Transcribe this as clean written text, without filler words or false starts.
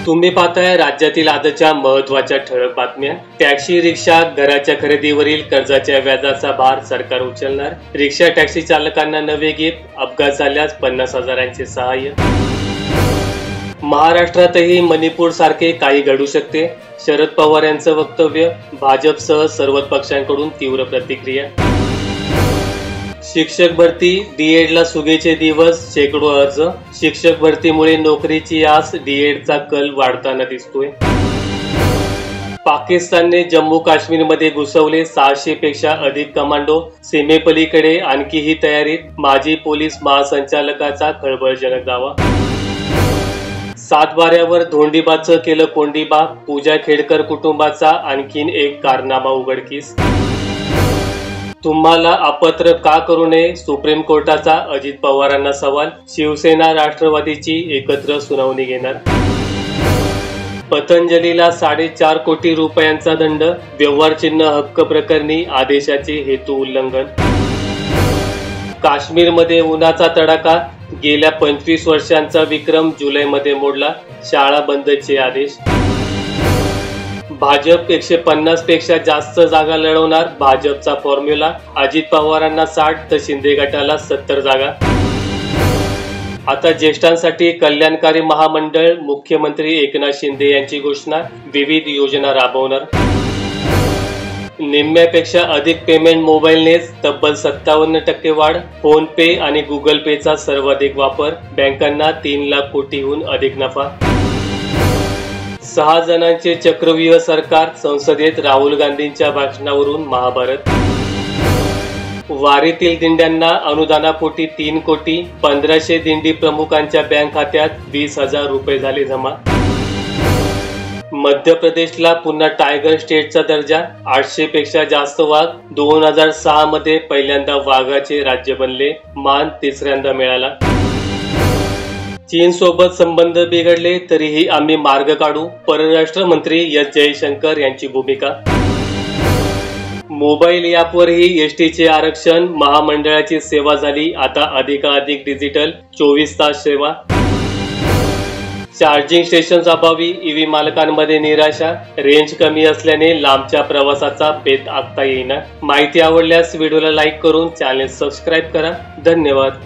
तुम्ही पाहताय राज्यातील आजच्या महत्त्वाच्या ठळक बातम्या। टॅक्सी रिक्षा घराच्या खरेदीवरील कर्जाच्या व्याजाचा भार सरकार उचलणार। रिक्षा टॅक्सी चालकांना नवे गिफ्ट, अपघात झाल्यास 50,000चे सहाय्य। महाराष्ट्रातही मणिपूर सारखे काही घडू शकते, शरद पवार यांचं वक्तव्य। भाजपसह सर्वच पक्षांकडून तीव्र प्रतिक्रिया। शिक्षक भरती डीएडला सुगीचे दिवस, शेकडो अर्ज। शिक्षक भरतीमुळे नोकरीची आस, डीएडचा कल वाढताना दिसतोय। पाकिस्तानने जम्मू काश्मीरमध्ये घुसवले 600 पेक्षा अधिक कमांडो, सीमेपलीकडे आणखीही तयारीत। माजी पोलीस महासंचालकाचा खळबळजनक दावा। सातबाऱ्यावर धोंडीबाचं केलं कोंडीबा, पूजा खेडकर कुटुंबाचा आणखीन एक कारनामा उघडकीस। तुम्हाला अपात्र का करू नये, सुप्रीम कोर्टाचा अजित पवारांना सवाल। शिवसेना राष्ट्रवादीची एकत्र सुनावणी घेणार। पतंजलीला 4.5 कोटी रुपयांचा दंड, व्यवहार चिन्ह हक्क प्रकरणी आदेशाचे हेतू उल्लंघन। काश्मीरमध्ये उन्हाचा तडाखा, गेल्या 25 वर्षांचा विक्रम जुलैमध्ये मोडला, शाळा बंदचे आदेश। भाजप 150 पेक्षा जास्त जागा लढवणार, भाजपचा फॉर्म्युला। अजित पवारांना 60 तर शिंदे गटाला 70 जागा। आता ज्येष्ठांसाठी कल्याणकारी महामंडळ, मुख्यमंत्री एकनाथ शिंदे यांची घोषणा, विविध योजना राबवणार। निम्म्यापेक्षा अधिक पेमेंट मोबाईलनेच, तब्बल 57% वाढ। फोन पे आणि गुगल पेचा सर्वाधिक वापर, बँकांना 3 लाख कोटीहून अधिक नफा। 6 जणांचे चक्रव्यूह सरकार, संसदेत राहुल गांधींच्या भाषणावरून महाभारत। वारीतील दिंड्यांना अनुदानापोटी 3 कोटी, 1500 दिंडी प्रमुखांच्या बँक खात्यात 20,000 रुपये झाले जमा। मध्य प्रदेशला पुन्हा टायगर स्टेटचा दर्जा, 800 पेक्षा जास्त वाघ। 2006 मध्ये पहिल्यांदा वाघाचे राज्य बनले, मान तिसऱ्यांदा मिळाला। चीन सोबत संबंध बिघडले तरीही आम्ही मार्ग काढू, परराष्ट्र मंत्री एस जयशंकर यांची भूमिका। मोबाईल ॲपवरही एसटीचे आरक्षण, महामंडळाची सेवा झाली आता अधिकाधिक डिजिटल, 24 तास सेवा। चार्जिंग स्टेशन्स अभावी ईव्ही मालकांमध्ये निराशा, रेंज कमी असल्याने लांबच्या प्रवासाचा बेत आखता येईना। माहिती आवडल्यास व्हिडिओला लाईक करून चॅनल सबस्क्राईब करा। धन्यवाद।